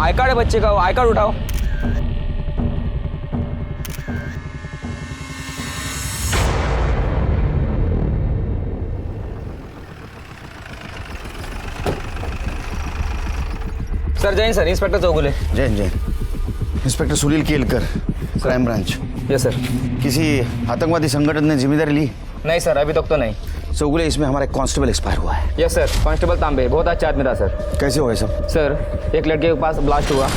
I card है बच्चे का, वो आई कार्ड उठाओ। Sir Jain sir, inspector Chougule. Jain Jain. Inspector Sunil Kelkar, crime branch. Yes sir. किसी आतंकवादी संगठन ने जिम्मेदारी ली? नहीं सर, अभी तक तो नहीं। चौगुले, इसमें हमारा एक कांस्टेबल एक्सपायर हुआ है। यस सर, कांस्टेबल तांबे बहुत अच्छा आदमी था सर। कैसे हुआ ये सब? सर एक लड़के के पास ब्लास्ट हुआ,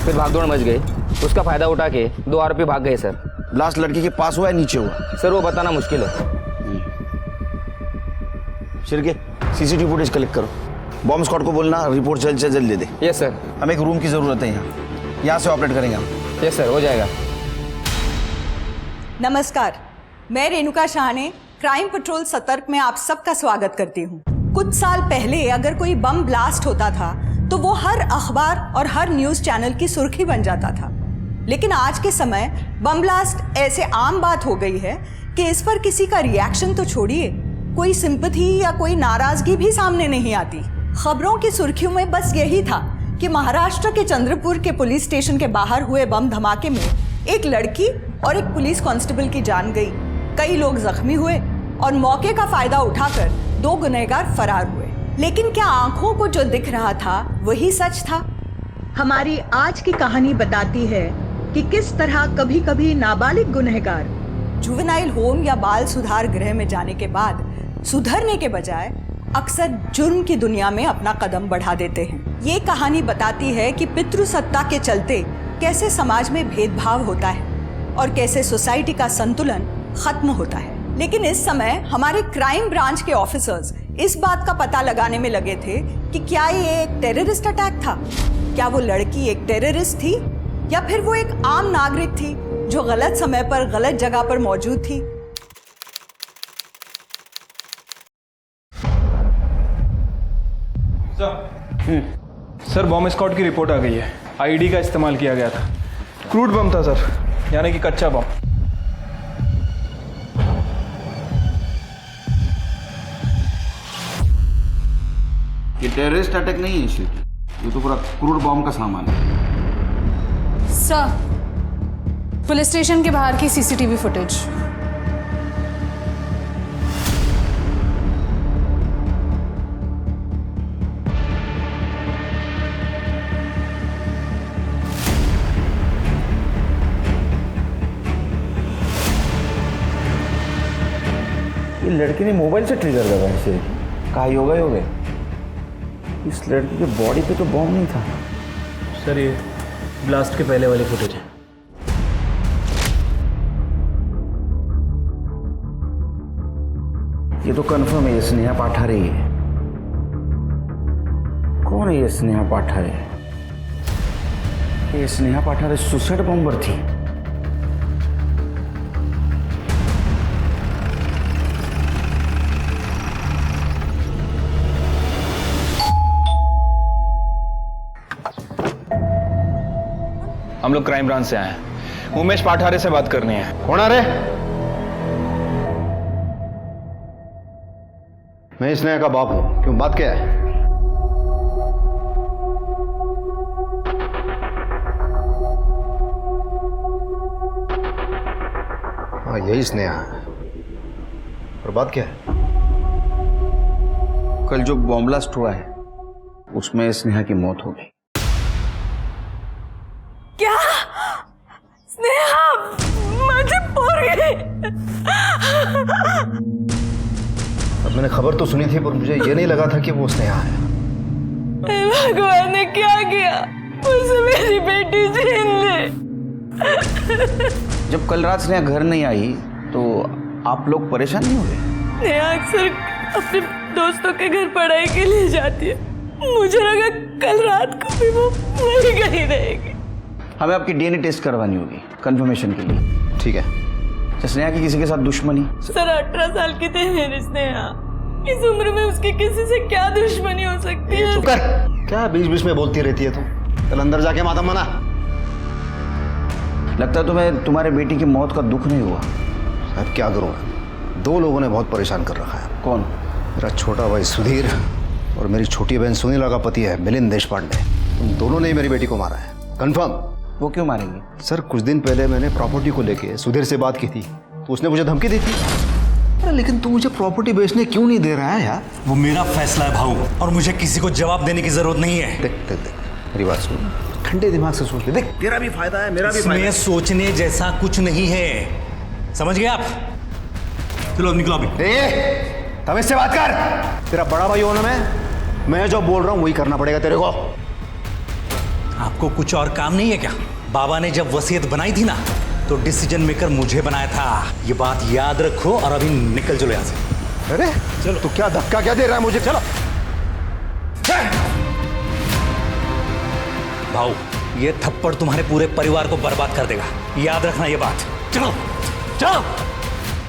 फिर भागदौड़ मच गई, उसका फायदा उठा के 2 आरोपी भाग गए सर। ब्लास्ट लड़की के पास हुआ है नीचे हुआ? सर वो बताना मुश्किल है। शिरके, सीसीटीवी फुटेज कलेक्ट करो। बॉम्ब स्क्वाड को बोलना रिपोर्ट जल्द से जल्द दे दे। Yes sir. हमें एक रूम की जरूरत है यहाँ से ऑपरेट करेंगे हम। यस सर, हो जाएगा। नमस्कार, मैं रेणुका शाह ने क्राइम पेट्रोल सतर्क में आप सबका स्वागत करती हूँ। कुछ साल पहले अगर कोई बम ब्लास्ट होता था तो वो हर अखबार और हर न्यूज़ चैनल की सुर्खी बन जाता था, लेकिन आज के समय बम ब्लास्ट ऐसे आम बात हो गई है कि इस पर किसी का रिएक्शन तो छोड़िए, कोई सिंपैथी या कोई नाराजगी भी सामने नहीं आती। खबरों की सुर्खियों में बस यही था कि महाराष्ट्र के चंद्रपुर के पुलिस स्टेशन के बाहर हुए बम धमाके में एक लड़की और एक पुलिस कांस्टेबल की जान गई, कई लोग जख्मी हुए और मौके का फायदा उठाकर 2 गुनहगार फरार हुए। लेकिन क्या आंखों को जो दिख रहा था वही सच था? हमारी आज की कहानी बताती है कि किस तरह कभी कभी नाबालिग गुनहगार जुवेनाइल होम या बाल सुधार गृह में जाने के बाद सुधरने के बजाय अक्सर जुर्म की दुनिया में अपना कदम बढ़ा देते हैं। ये कहानी बताती है कि पितृसत्ता के चलते कैसे समाज में भेदभाव होता है और कैसे सोसाइटी का संतुलन खत्म होता है। लेकिन इस समय हमारे क्राइम ब्रांच के ऑफिसर्स इस बात का पता लगाने में लगे थे कि क्या ये एक टेररिस्ट अटैक था, क्या वो लड़की एक टेररिस्ट थी या फिर वो एक आम नागरिक थी जो गलत समय पर गलत जगह पर मौजूद थी। सर बॉम्ब स्क्वाड की रिपोर्ट आ गई है। आईडी का इस्तेमाल किया गया था। क्रूड बम था सर, यानी कि कच्चा बम। ये टेररिस्ट अटैक नहीं है शिरके, ये तो पूरा क्रूड बॉम्ब का सामान है। सर, पुलिस स्टेशन के बाहर की सीसीटीवी फुटेज। ये लड़की ने मोबाइल से ट्रिगर लगा इसे, कहा योगा हो गए। इस लड़की के बॉडी पे तो बॉम्ब नहीं था। सर ये ब्लास्ट के पहले वाली फुटेज है। ये तो कंफर्म है, ये स्नेहा पाठारे ही है। कौन है ये स्नेहा पाठारे? ये स्नेहा पाठारे सुसाइड बॉम्बर थी। हम लोग क्राइम ब्रांच से आए हैं, उमेश पाठारे से बात करनी है। कौन आ रहे? मैं स्नेहा का बाप हूं। क्यों, बात क्या है? हाँ यही स्नेहा है। और बात क्या है? कल जो बॉम्ब ब्लास्ट हुआ है उसमें स्नेहा की मौत हो गई। क्या? स्नेहा माझे पोरगे। अब मैंने खबर तो सुनी थी पर मुझे ये नहीं लगा था कि वो स्नेहा है। भगवान ने क्या किया? मुझसे मेरी बेटी छीन ली। जब कल रात स्नेहा घर नहीं आई तो आप लोग परेशान नहीं हुए? स्नेहा अक्सर अपने दोस्तों के घर पढ़ाई के लिए जाती है, मुझे लगा कल रात को भी वो वहीं कहीं रहेगी। हमें आपकी डीएनए टेस्ट करवानी होगी कंफर्मेशन के लिए। ठीक है। स्नेहा की किसी के साथ दुश्मनी? सर 18 साल की थी मेरी स्नेहा, इस उम्र में उसकी किसी से क्या दुश्मनी हो सकती है? चुप कर। क्या बीच बीच में बोलती रहती है तू? चल अंदर जाके माता मना। लगता है तुम्हें तुम्हारे बेटी की मौत का दुख नहीं हुआ? अब क्या करूँ, 2 लोगों ने बहुत परेशान कर रखा है। कौन? मेरा छोटा भाई सुधीर और मेरी छोटी बहन सुनीला का पति है मिलिंद देशपांडे। तुम दोनों ने ही मेरी बेटी को मारा है, कंफर्म। वो क्यों मारेंगे? सर कुछ दिन पहले मैंने प्रॉपर्टी को लेके सुधीर से बात की थी, तो उसने मुझे धमकी दी थी। अरे लेकिन तू मुझे प्रॉपर्टी बेचने क्यों नहीं दे रहा है यार? वो मेरा फैसला है भाऊ, और मुझे किसी को जवाब देने की जरूरत नहीं है। देख देख देख मेरी बात सुन, ठंडे दिमाग से सोच ले। देख तेरा भी फायदा है, मेरा भी फायदा इसमें है। सोचने जैसा कुछ नहीं है, समझ गए आप? चलो अब निकलो अभी। तब इससे बात कर। तेरा बड़ा भाई हो ना मैं जो बोल रहा हूँ वही करना पड़ेगा तेरे को। आपको कुछ और काम नहीं है क्या? बाबा ने जब वसीयत बनाई थी ना, तो डिसीजन मेकर मुझे बनाया था। ये बात याद रखो और अभी निकल चलो यहाँ से। अरे चलो, तू क्या धक्का क्या दे रहा है मुझे? चलो भाऊ, ये थप्पड़ तुम्हारे पूरे परिवार को बर्बाद कर देगा, याद रखना ये बात। चलो चलो।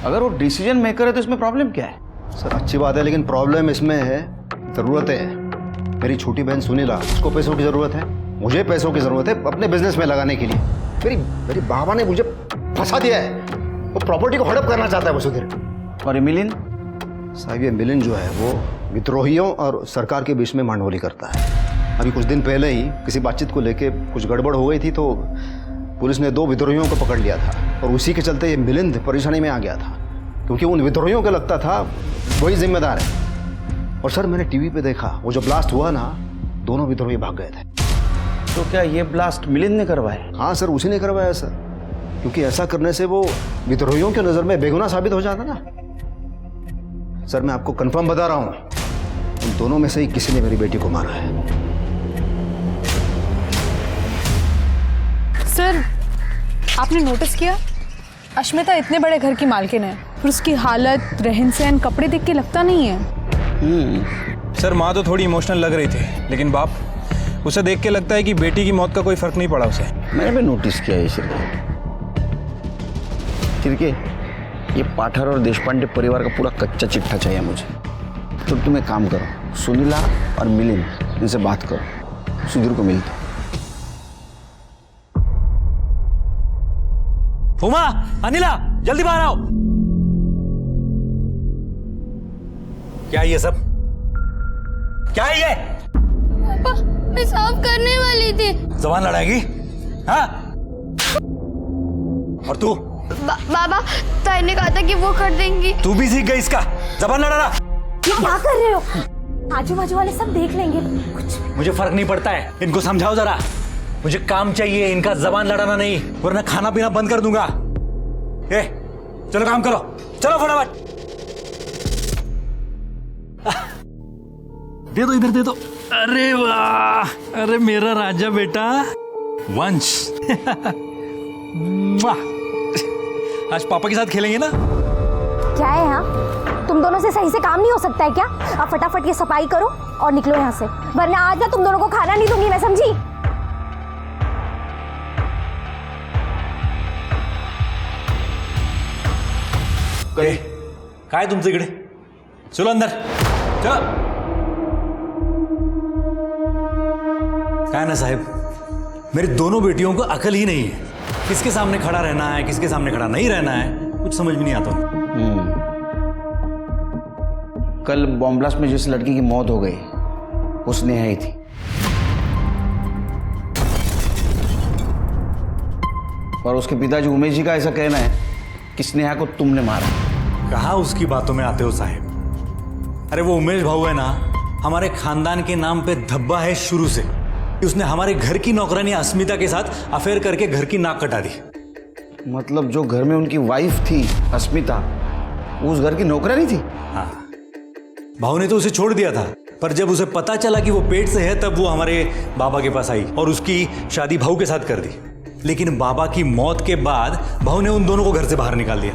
अगर वो डिसीजन मेकर है तो इसमें प्रॉब्लम क्या है? सर अच्छी बात है, लेकिन प्रॉब्लम इसमें है ज़रूरत है। मेरी छोटी बहन सुनीला, उसको पैसों की ज़रूरत है, मुझे पैसों की ज़रूरत है अपने बिजनेस में लगाने के लिए। मेरी बाबा ने मुझे फंसा दिया है, वो प्रॉपर्टी को हड़प करना चाहता है वो सुधीर। और ये मिलिंद? साहब ये मिलिंद जो है वो विद्रोहियों और सरकार के बीच में मांडवली करता है। अभी कुछ दिन पहले ही किसी बातचीत को लेके कुछ गड़बड़ हो गई थी, तो पुलिस ने 2 विद्रोहियों को पकड़ लिया था, और उसी के चलते ये मिलिंद परेशानी में आ गया था, क्योंकि उन विद्रोहियों को लगता था वही जिम्मेदार है। और सर मैंने टीवी पे देखा, वो जो ब्लास्ट हुआ ना, दोनों विद्रोही भाग गए थे। तो क्या ये ब्लास्ट मिलिंद ने करवाया? हाँ सर, उसी ने करवाया सर, क्योंकि ऐसा करने से वो विद्रोहियों की नज़र में बेगुनाह साबित हो जाता ना। सर मैं आपको कंफर्म बता रहा हूँ, उन दोनों में से ही किसी ने मेरी बेटी को मारा है। सर, आपने नोटिस किया, अश्मिता इतने बड़े घर की मालकिन है, पर उसकी हालत, रहन सहन, कपड़े देख के लगता नहीं है। सर माँ तो थोड़ी इमोशनल लग रही थी, लेकिन बाप, उसे देख के लगता है कि बेटी की मौत का कोई फर्क नहीं पड़ा उसे। मैंने भी नोटिस किया ये चिरके, ये पाठर और देशपांडे परिवार का पूरा कच्चा चिट्ठा चाहिए मुझे। तो तुम एक काम करो, सुनीला और मिलिंद इनसे बात करो, सुधीर को मिलता। उमा, अनिला, जल्दी बाहर आओ। क्या है ये सब? क्या है ये? पापा, मैं साफ करने वाली थी। जबान लड़ाएगी? हाँ? और तू? बाबा, ताई ने कहा था कि वो कर देंगी। तू भी सीख गई इसका? जबान लड़ाना। ये क्या कर रहे हो? आजू बाजू वाले सब देख लेंगे कुछ। मुझे फर्क नहीं पड़ता है, इनको समझाओ जरा। मुझे काम चाहिए, इनका जबान लड़ाना नहीं, वरना खाना पीना बंद कर दूंगा। ए, चलो काम करो, चलो फटाफट। दे दो, इधर दे दो। अरे वाह, अरे मेरा राजा बेटा वंश। आज पापा के साथ खेलेंगे ना? क्या है हाँ? तुम दोनों से सही से काम नहीं हो सकता है क्या? अब फटाफट ये सफाई करो और निकलो यहाँ से, वरना आज ना तुम दोनों को खाना नहीं दूंगी मैं, समझी? काय तुमचे इकडे? चलो अंदर, चलो। काय ना साहब, मेरी दोनों बेटियों को अकल ही नहीं है, किसके सामने खड़ा रहना है, किसके सामने खड़ा नहीं रहना है, कुछ समझ में नहीं आता। कल बॉम्ब ब्लास्ट में जिस लड़की की मौत हो गई वो स्नेहा ही थी, और उसके पिताजी उमेश जी का ऐसा कहना है कि स्नेहा को तुमने मारा। कहाँ उसकी बातों में आते हो साहब? अरे वो उमेश भाऊ है ना, हमारे खानदान के नाम पे धब्बा है शुरू से। उसने हमारे घर की नौकरानी अस्मिता के साथ अफेयर करके घर की नाक कटा दी। मतलब जो घर में उनकी वाइफ थी अस्मिता, उस घर की नौकरानी थी? हाँ, भाऊ ने तो उसे छोड़ दिया था, पर जब उसे पता चला कि वो पेट से है, तब वो हमारे बाबा के पास आई और उसकी शादी भाऊ के साथ कर दी। लेकिन बाबा की मौत के बाद भाऊ ने उन दोनों को घर से बाहर निकाल दिया।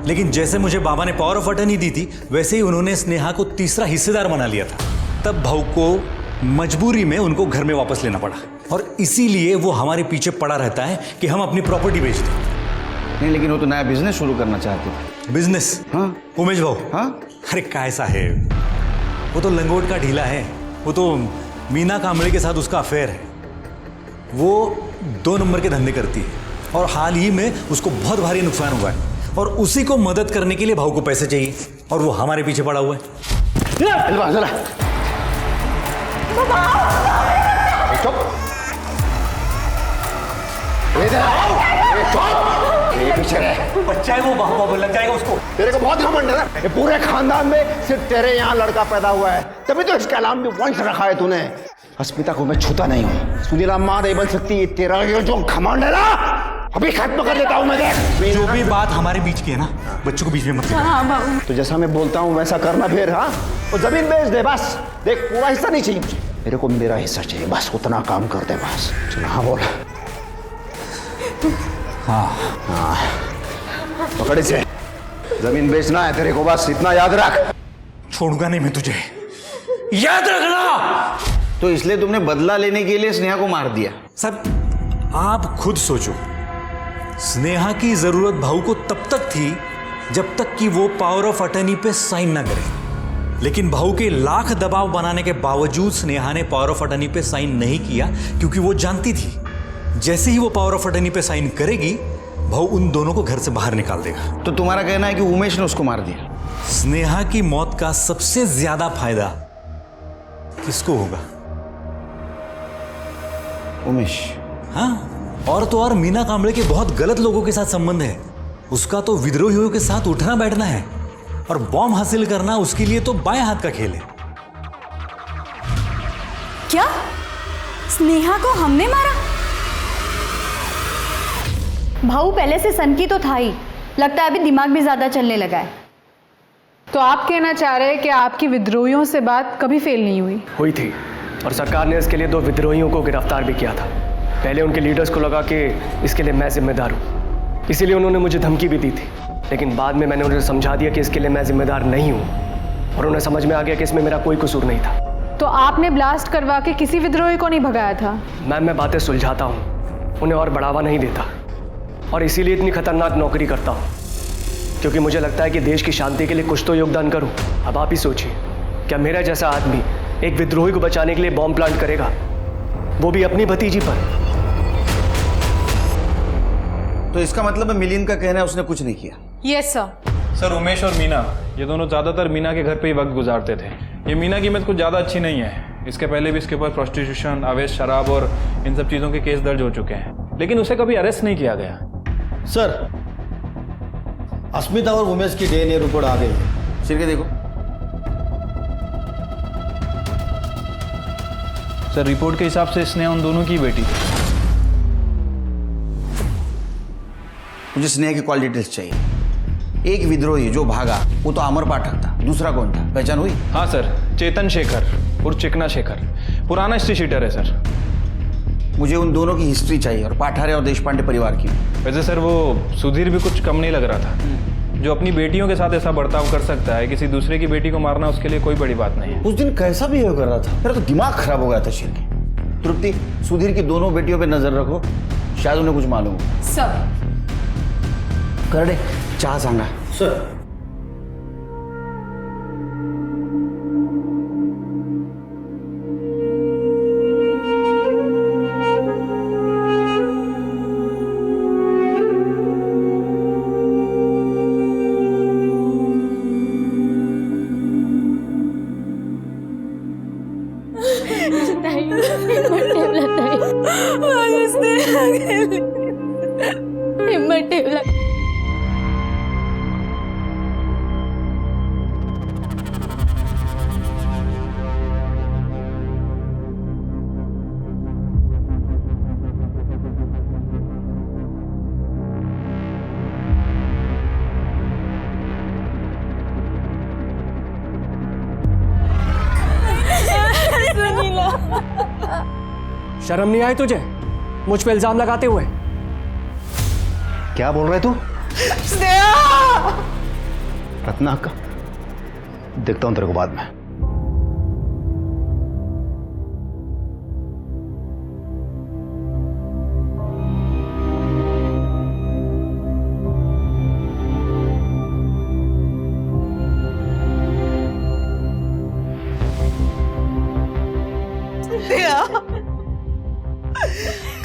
लेकिन जैसे मुझे बाबा ने पावर ऑफ अटर्नी दी थी, वैसे ही उन्होंने स्नेहा को तीसरा हिस्सेदार बना लिया था। तब भाऊ को मजबूरी में उनको घर में वापस लेना पड़ा, और इसीलिए वो हमारे पीछे पड़ा रहता है कि हम अपनी प्रॉपर्टी बेच दें। नहीं, लेकिन वो तो नया बिजनेस शुरू करना चाहते थे। बिजनेस? हाँ उमेश भाऊ? हाँ। अरे काय साहेब, वो तो लंगोट का ढीला है, वो तो मीना कांबळे के साथ उसका अफेयर है। वो 2 नंबर के धंधे करती है, और हाल ही में उसको बहुत भारी नुकसान हुआ है, और उसी को मदद करने के लिए भाऊ को पैसे चाहिए, और वो हमारे पीछे पड़ा हुआ है। बच्चा है वो, बाबा लग जाएगा उसको। तेरे को बहुत घमंड है ना, ये पूरे खानदान में सिर्फ तेरे यहाँ लड़का पैदा हुआ है, तभी तो इसका नाम भी वंश रखा है तूने। अस्मिता को मैं छूता नहीं हूँ, सुनीला माँ नहीं बन सकती। ये तेरा ये जो घमंड है ना, अभी खत्म कर देता हूँ मैं। देख जो भी बात हमारे बीच की है ना, बच्चों को बीच में मत लेना। तो जैसा मैं बोलता हूँ वैसा करना फिर। हाँ, वो जमीन बेच दे बस। देख, पूरा हिस्सा नहीं चाहिए मुझे, मेरे को मेरा हिस्सा चाहिए बस, उतना काम कर दे बस। चलो हाँ बोल। हाँ पकड़ इसे, जमीन बेचना है तेरे को बस, इतना याद रख। छोड़ूंगा नहीं मैं तुझे, याद रखना। तो इसलिए तुमने बदला लेने के लिए स्नेहा को मार दिया? सर आप खुद सोचो, स्नेहा की जरूरत भाऊ को तब तक थी जब तक कि वो पावर ऑफ अटर्नी पे साइन ना करे। लेकिन भाऊ के लाख दबाव बनाने के बावजूद स्नेहा ने पावर ऑफ अटर्नी पे साइन नहीं किया, क्योंकि वो जानती थी जैसे ही वो पावर ऑफ अटर्नी पे साइन करेगी, भाऊ उन दोनों को घर से बाहर निकाल देगा। तो तुम्हारा कहना है कि उमेश ने उसको मार दिया? स्नेहा की मौत का सबसे ज्यादा फायदा किसको होगा? उमेश। हाँ, और तो और मीना कांबळे के बहुत गलत लोगों के साथ संबंध है। उसका तो विद्रोहियों के साथ उठना बैठना है, और बॉम्ब हासिल करना उसके लिए तो बाएं हाथ का खेल है। क्या स्नेहा को हमने मारा? भाऊ पहले से सनकी तो था ही, लगता है अभी दिमाग भी ज्यादा चलने लगा है। तो आप कहना चाह रहे हैं कि आपकी विद्रोहियों से बात कभी फेल नहीं हुई? हुई थी, और सरकार ने इसके लिए 2 विद्रोहियों को गिरफ्तार भी किया था। पहले उनके लीडर्स को लगा कि इसके लिए मैं जिम्मेदार हूँ, इसीलिए उन्होंने मुझे धमकी भी दी थी। लेकिन बाद में मैंने उन्हें समझा दिया कि इसके लिए मैं जिम्मेदार नहीं हूँ, और उन्हें समझ में आ गया कि इसमें मेरा कोई कसूर नहीं था। तो आपने ब्लास्ट करवा के किसी विद्रोही को नहीं भगाया था? मैम, मैं बातें सुलझाता हूँ, उन्हें और बढ़ावा नहीं देता, और इसीलिए इतनी खतरनाक नौकरी करता हूँ, क्योंकि मुझे लगता है कि देश की शांति के लिए कुछ तो योगदान करूँ। अब आप ही सोचिए, क्या मेरा जैसा आदमी एक विद्रोही को बचाने के लिए बॉम्ब प्लांट करेगा, वो भी अपनी भतीजी पर? तो इसका मतलब है मिलिंद का कहना है उसने कुछ नहीं किया? Yes sir. सर उमेश और मीना, ये दोनों ज़्यादातर मीना के घर पे ही वक्त गुजारते थे। ये मीना की इमेज कुछ ज़्यादा अच्छी नहीं है। इसके पहले भी इसके ऊपर प्रोस्टिट्यूशन, अवैध शराब और इन सब चीज़ों के केस दर्ज हो चुके हैं, लेकिन उसे कभी अरेस्ट नहीं किया गया। सर, अस्मिता और उमेश की डीएनए रिपोर्ट आ गई है। सिर के देखो। सर रिपोर्ट के हिसाब से स्नेहा उन दोनों की बेटी थी। मुझे स्नेहा की कॉल डिटेल्स चाहिए। एक विद्रोही जो भागा वो तो अमर पाठक था, दूसरा कौन था, पहचान हुई? हाँ सर, चेतन शेखर और चिकना शेखर, पुराना हिस्ट्री शीटर है सर। मुझे उन दोनों की हिस्ट्री चाहिए, और पाठारे और देशपांडे परिवार की। वैसे सर वो सुधीर भी कुछ कम नहीं लग रहा था। जो अपनी बेटियों के साथ ऐसा बर्ताव कर सकता है, किसी दूसरे की बेटी को मारना उसके लिए कोई बड़ी बात नहीं है। उस दिन कैसा बिहेव कर रहा था, मेरा तो दिमाग खराब हो गया था शेर के। तृप्ति, सुधीर की दोनों बेटियों पे नजर रखो, शायद उन्हें कुछ मालूम हो। सब कर दे, चाह सांगा। सर, हिम्मत ठेवला। शर्म नहीं आई तुझे मुझ पे इल्जाम लगाते हुए? क्या बोल रहे तू? रत्ना का देखता हूं तेरे को बाद में।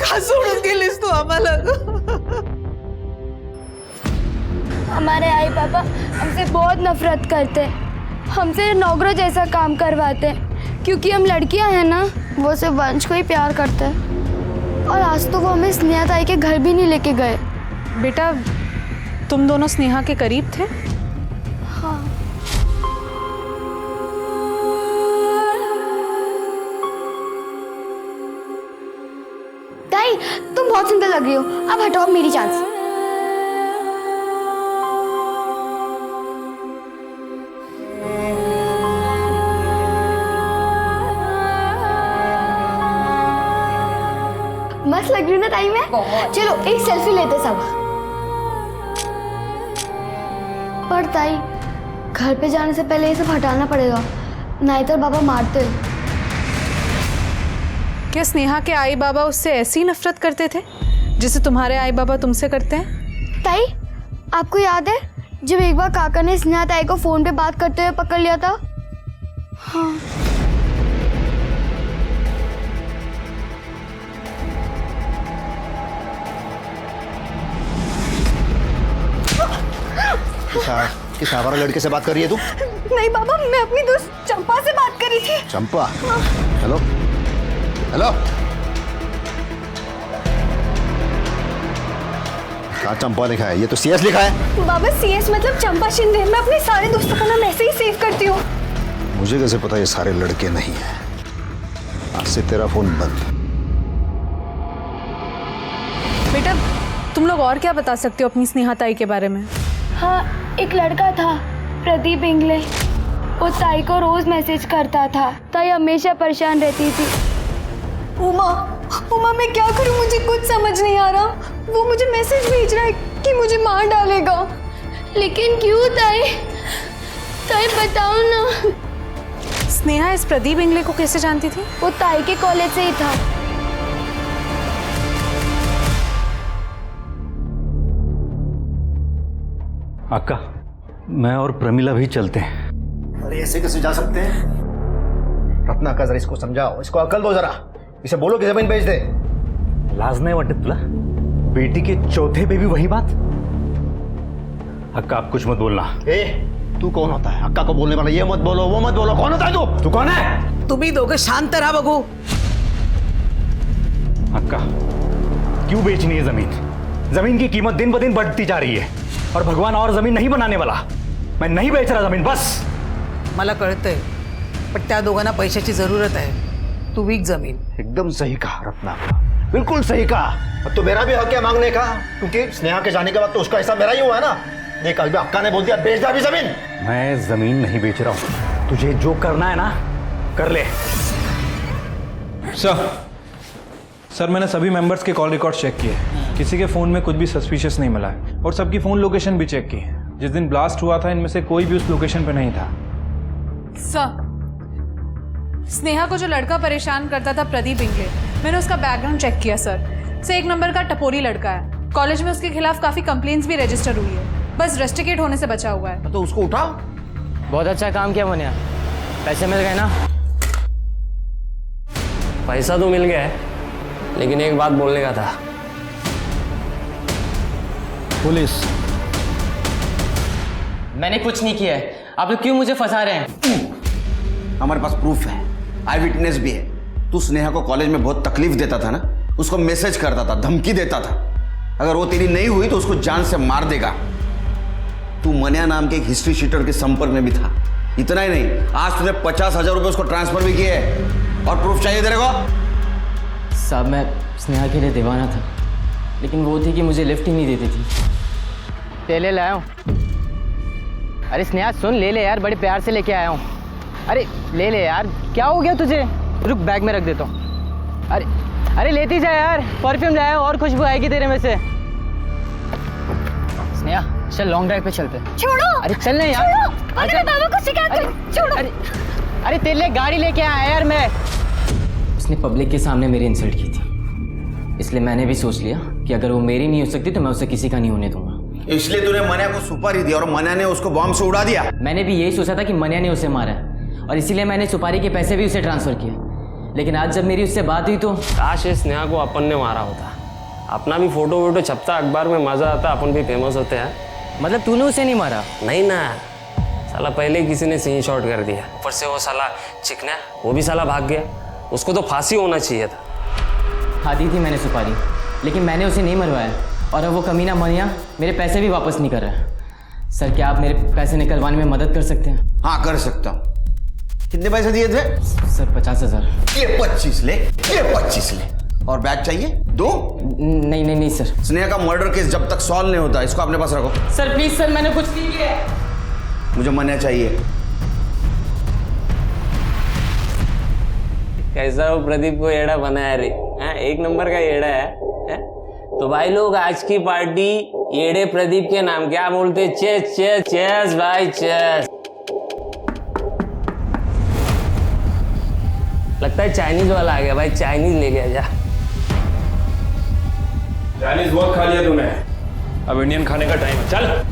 का सोडून गेलीस तू आम्हाला? हमारे आई पापा हमसे बहुत नफरत करते, हमसे नौकरों जैसा काम करवाते, क्योंकि हम लड़कियां हैं ना, वो सिर्फ वंश को ही प्यार करते हैं। और आज तो वो हमें स्नेहा ताई के घर भी नहीं लेके गए। बेटा, तुम दोनों स्नेहा के करीब थे? हाँ। ताई, तुम बहुत सुंदर लग रही हो, अब हटाओ मेरी जान से। मस्त लग रही हूँ ना ताई मैं? चलो एक सेल्फी लेते सब। पर ताई, घर पे जाने से पहले ये सब हटाना पड़ेगा, नहीं तो बाबा मारते। क्या स्नेहा के आई बाबा उससे ऐसी नफरत करते थे जिसे तुम्हारे आई बाबा तुमसे करते हैं? ताई, आपको याद है जब एक बार काका ने स्नेहा ताई को फोन पे बात करते हुए पकड़ लिया था? हाँ। किस आवारा लड़के से बात कर रही है तू? नहीं बाबा, मैं अपनी दोस्त चंपा से बात कर रही थी। चंपा? हेलो हेलो, क्या चंपा लिखा है? ये तो सीएस लिखा है। बाबा सीएस मतलब चंपा शिंदे। मैं अपने सारे दोस्तों का नाम ऐसे ही सेव करती हूँ। मुझे कैसे पता ये सारे लड़के नहीं हैं? आज से तेरा फोन बंद। बेटा, तुम लोग और क्या बता सकते हो अपनी स्नेहा ताई के बारे में? हाँ, एक लड़का था प्रदीप इंगले, वो ताई को रोज मैसेज करता था। ताई हमेशा परेशान रहती थी। उमा मैं क्या करूं, मुझे कुछ समझ नहीं आ रहा। वो मुझे मैसेज भेज रहा है कि मुझे मार डालेगा। लेकिन क्यों ताई? ताई बताओ ना। स्नेहा इस प्रदीप इंगले को कैसे जानती थी? वो ताई के कॉलेज से ही था। अक्का, मैं और प्रमिला भी चलते हैं। अरे ऐसे कैसे जा सकते हैं? रत्ना का जरा इसको समझाओ, इसको अकल दो जरा। इसे बोलो कि जमीन बेच दे। लाज नहीं वाटत तुला? बेटी के चौथे पे भी वही बात? अक्का, आप कुछ मत बोलना। ए, तू कौन होता है अक्का को बोलने वाला? ये मत बोलो, वो मत बोलो। कौन होता है तू? तू कौन है? तुम्ही दोघं शांत रहा बघू। अक्का, क्यों बेचनी है जमीन? जमीन की कीमत दिन ब दिन बढ़ती जा रही है और भगवान और जमीन नहीं बनाने वाला। मैं नहीं बेच रहा जमीन, बस। मला कळतंय, पण त्या दोघांना पैशाची जरूरत आहे। तू विक जमीन। एकदम सही कहा रत्ना, बिल्कुल सही कहा। अब तो मेरा भी हक है मांगने का, क्योंकि स्नेहा के जाने के बाद तो उसका हिस्सा मेरा ही हुआ है ना। देख, अभी अक्का ने बोल दिया बेच दे अभी जमीन। मैं जमीन नहीं बेच रहा हूं। तुझे जो करना है ना, कर ले। सर, मैंने सभी मेंबर्स के कॉल रिकॉर्ड चेक किए। किसी के फ़ोन में कुछ भी सस्पिशियस नहीं मिला है और सबकी फ़ोन लोकेशन भी चेक की। जिस दिन ब्लास्ट हुआ था, इनमें से कोई भी उस लोकेशन पे नहीं था। सर, स्नेहा को जो लड़का परेशान करता था प्रदीप इंगले, मैंने उसका बैकग्राउंड चेक किया सर। से एक नंबर का टपोरी लड़का है। कॉलेज में उसके खिलाफ काफ़ी कंप्लेंट्स भी रजिस्टर हुई है, बस रस्टिकेट होने से बचा हुआ है। तो उसको उठाओ। बहुत अच्छा काम किया मनिया। पैसे मिल गए ना? पैसा तो मिल गया है, लेकिन एक बात बोलने का था। पुलिस? मैंने कुछ नहीं किया है, आप लोग क्यों मुझे फंसा रहे हैं? हमारे पास प्रूफ है, आई विटनेस भी है। तू स्नेहा को कॉलेज में बहुत तकलीफ देता था ना, उसको मैसेज करता था, धमकी देता था। अगर वो तेरी नहीं हुई तो उसको जान से मार देगा। तू मनिया नाम के एक हिस्ट्री शीटर के संपर्क में भी था। इतना ही नहीं, आज तूने 50,000 रुपए उसको ट्रांसफर भी किए। और प्रूफ चाहिए तेरे को? साहब, मैं स्नेहा के लिए दीवाना था, लेकिन वो थी कि मुझे लिफ्ट ही नहीं देती थी। तेले लाया हूँ। अरे स्नेहा सुन, ले ले यार, बड़े प्यार से लेके आया हूँ। अरे ले ले यार, क्या हो गया तुझे? रुक, बैग में रख देता हूँ। अरे लेती जा यार, परफ्यूम लाया और खुशबू आएगी तेरे में से। स्नेहा चल, लॉन्ग ड्राइव पे चलते। छोड़ो। अरे चल ना यार। अरे मैं बाबा को शिकायत करूं। छोड़ो। अरे तेरे लिए गाड़ी लेके आया यार मैं। उसने पब्लिक के सामने मेरी इंसल्ट की थी, इसलिए मैंने भी सोच लिया कि अगर वो मेरी नहीं हो सकती तो मैं उसे किसी का नहीं होने दूंगा। इसलिए तूने मनिया को सुपारी दी और मनिया ने उसको बॉम्ब से उड़ा दिया। मैंने भी यही सोचा था कि मनिया ने उसे मारा और इसीलिए मैंने सुपारी के पैसे भी उसे ट्रांसफर किए। लेकिन आज जब मेरी उससे बात हुई तो काश ये स्नेहा को अपन ने मारा होता। अपना भी फोटो वोटो छपता, अखबार में मजा आता, अपन भी फेमस होते हैं। मतलब तूने उसे नहीं मारा? नहीं ना, साला पहले ही किसी ने सही शॉट कर दिया, ऊपर से वो साला चिकना वो भी साला भाग गया। उसको तो फांसी होना चाहिए था। हाँ दी थी मैंने सुपारी, लेकिन मैंने उसे नहीं मरवाया और अब वो कमीना मनिया मेरे पैसे भी वापस नहीं कर रहा है। सर क्या आप मेरे पैसे निकलवाने में मदद कर सकते हैं? हाँ कर सकता हूँ। कितने पैसे दिए थे? सर 50,000। ये 25 ले, ये 25 ले। और बैग चाहिए? दो? नहीं नहीं नहीं सर। स्नेहा का मर्डर केस जब तक सॉल्व नहीं होता इसको अपने पास रखो। सर प्लीज सर, मैंने कुछ नहीं किया। मुझे मनिया चाहिए। कैसा वो प्रदीप को एड़ा बनाया रे? हाँ, एक नंबर का एड़ा है? तो भाई लोग आज की पार्टी एड़े प्रदीप के नाम क्या बोलते? चेस चेस चेस भाई चेस। लगता है चाइनीज वाला आ गया भाई, चाइनीज ले गया जा। चाइनीज बहुत खा लिया तूने, अब इंडियन खाने का टाइम है। चल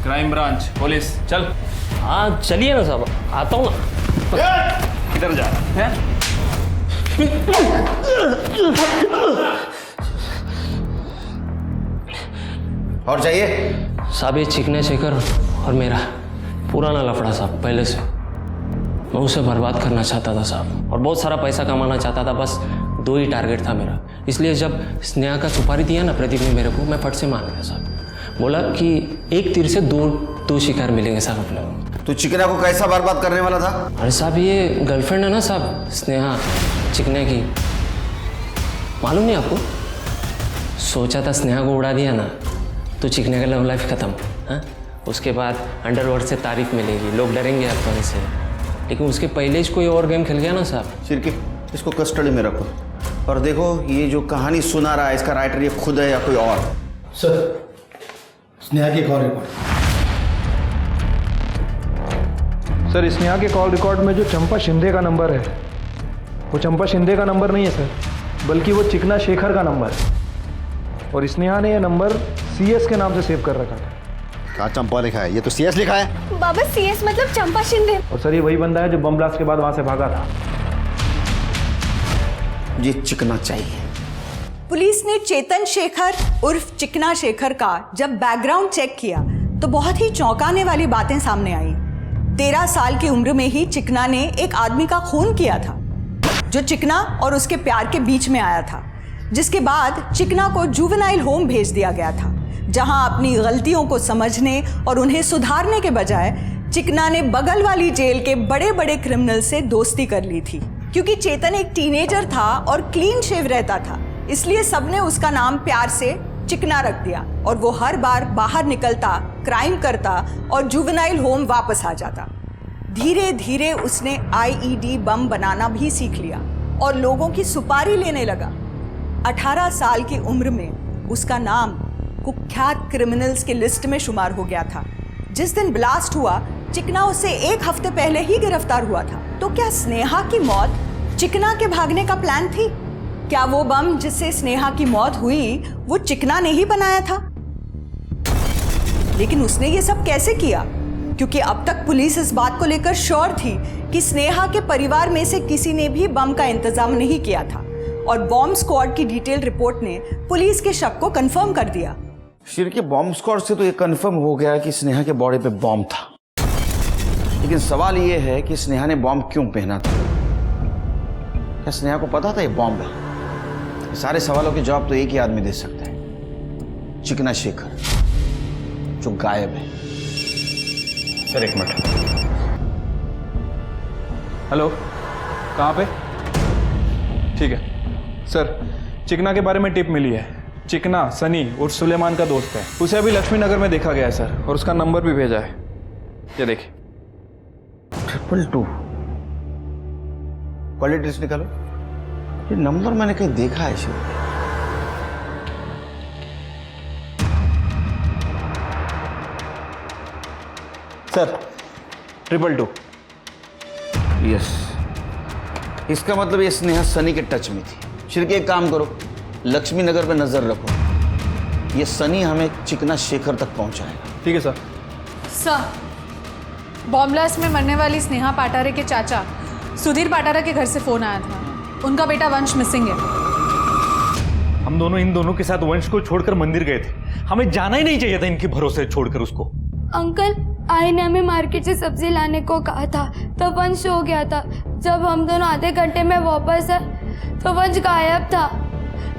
क्राइम ब्रांच पुलिस चल। हाँ चलिए ना साहब, आता हूँ ना। किधर जा रहा है? और चाहिए? साहब ये चिकने शेखर और मेरा पुराना लफड़ा साहब, पहले से मैं उसे बर्बाद करना चाहता था साहब, और बहुत सारा पैसा कमाना चाहता था। बस दो ही टारगेट था मेरा, इसलिए जब स्नेहा का सुपारी दिया ना प्रदीप ने मेरे को, मैं फट से मान गया साहब। बोला कि एक तीर से दो शिकार मिलेंगे साहब अपने को। तो चिकना को कैसा बर्बाद करने वाला था? अरे साहब ये गर्लफ्रेंड है ना साहब स्नेहा चिकने की, मालूम नहीं आपको? सोचा था स्नेहा को उड़ा दिया ना तो चिकने का लव लाइफ खत्म। हाँ, उसके बाद अंडरवर्ल्ड से तारीफ मिलेगी, लोग डरेंगे अपन से, लेकिन उसके पहले ही कोई और गेम खेल गया ना साहब। सिरके इसको कस्टडी में रखो और देखो ये जो कहानी सुना रहा है इसका राइटर ये खुद है या कोई और? सर स्नेहा की कॉल रिकॉर्ड। सर स्नेहा के कॉल रिकॉर्ड में जो चंपा शिंदे का नंबर है वो चंपा शिंदे का नंबर नहीं है सर, बल्कि वो चिकना शेखर का नंबर है, और स्नेहा ने ये नंबर सीएस के नाम से सेव कर रखा था। कहाँ चंपा लिखा है? ये तो सीएस लिखा है। बाबा सीएस मतलब चंपा शिंदे। और सर ये वही बंदा है जो बम ब्लास्ट के बाद वहां से भागा था। ये चिकना चाहिए। पुलिस ने चेतन शेखर उर्फ चिकना शेखर का जब बैकग्राउंड चेक किया तो बहुत ही चौंकाने वाली बातें सामने आई। 13 साल की उम्र में ही चिकना ने एक आदमी का खून किया था जो चिकना और उसके प्यार के बीच में आया था, जिसके बाद चिकना को जुवेनाइल होम भेज दिया गया था, जहां अपनी गलतियों को समझने और उन्हें सुधारने के बजाय चिकना ने बगल वाली जेल के बड़े बड़े क्रिमिनल से दोस्ती कर ली थी। क्योंकि चेतन एक टीनेजर था और क्लीन शेव रहता था, इसलिए सबने उसका नाम प्यार से चिकना रख दिया और वो हर बार बाहर निकलता, क्राइम करता और जुवेनाइल होम वापस आ जाता। धीरे धीरे उसने आईईडी बम बनाना भी सीख लिया और लोगों की सुपारी लेने लगा। 18 साल की उम्र में उसका नाम कुख्यात क्रिमिनल्स के लिस्ट में शुमार हो गया था। जिस दिन ब्लास्ट हुआ चिकना उससे 1 हफ्ते पहले ही गिरफ्तार हुआ था। तो क्या स्नेहा की मौत चिकना के भागने का प्लान थी? क्या वो बम जिससे स्नेहा की मौत हुई वो चिकना ने ही बनाया था? लेकिन उसने ये सब कैसे किया? क्योंकि अब तक पुलिस इस बात को लेकर श्योर थी कि स्नेहा के परिवार में से किसी ने भी बम का इंतजाम नहीं किया था, और बॉम्ब स्क्वाड की डिटेल रिपोर्ट ने पुलिस के शक को कंफर्म कर दिया। शिर के बॉम्ब स्क्वाड से तो ये कंफर्म हो गया कि स्नेहा के बॉडी पे बॉम्ब था, लेकिन सवाल ये है कि स्नेहा ने बॉम्ब क्यों पहना था? क्या स्नेहा को पता था ये बॉम्ब है? सारे सवालों के जवाब तो एक ही आदमी दे सकता है, चिकना शेखर, जो गायब है। Sir 1 minute. हेलो, कहाँ पे? ठीक है सर, चिकना के बारे में टिप मिली है। चिकना सनी उर्फ सुलेमान का दोस्त है, उसे अभी लक्ष्मी नगर में देखा गया है सर, और उसका नंबर भी भेजा है, ये देखिए। 222 क्वालिटी लिस्ट निकालो। ये नंबर मैंने कहीं देखा है शायद। सर 222। यस, इसका मतलब ये स्नेहा सनी के टच में थी। शिर के एक काम करो, लक्ष्मी नगर पे नजर रखो, ये सनी हमें चिकना शेखर तक पहुंचाएगा। ठीक है सर। सर बॉम्ब ब्लास्ट में मरने वाली स्नेहा पाटारे के चाचा सुधीर पाटारा के घर से फोन आया था, उनका बेटा वंश मिसिंग है। हम दोनों इन दोनों के साथ वंश को छोड़कर मंदिर गए थे, हमें जाना ही नहीं चाहिए था इनके भरोसे छोड़कर उसको। अंकल आई ने हमें मार्केट से सब्जी लाने को कहा था, तो वंश हो गया था। जब हम दोनों आधे घंटे में वापस आए तो वंश गायब था।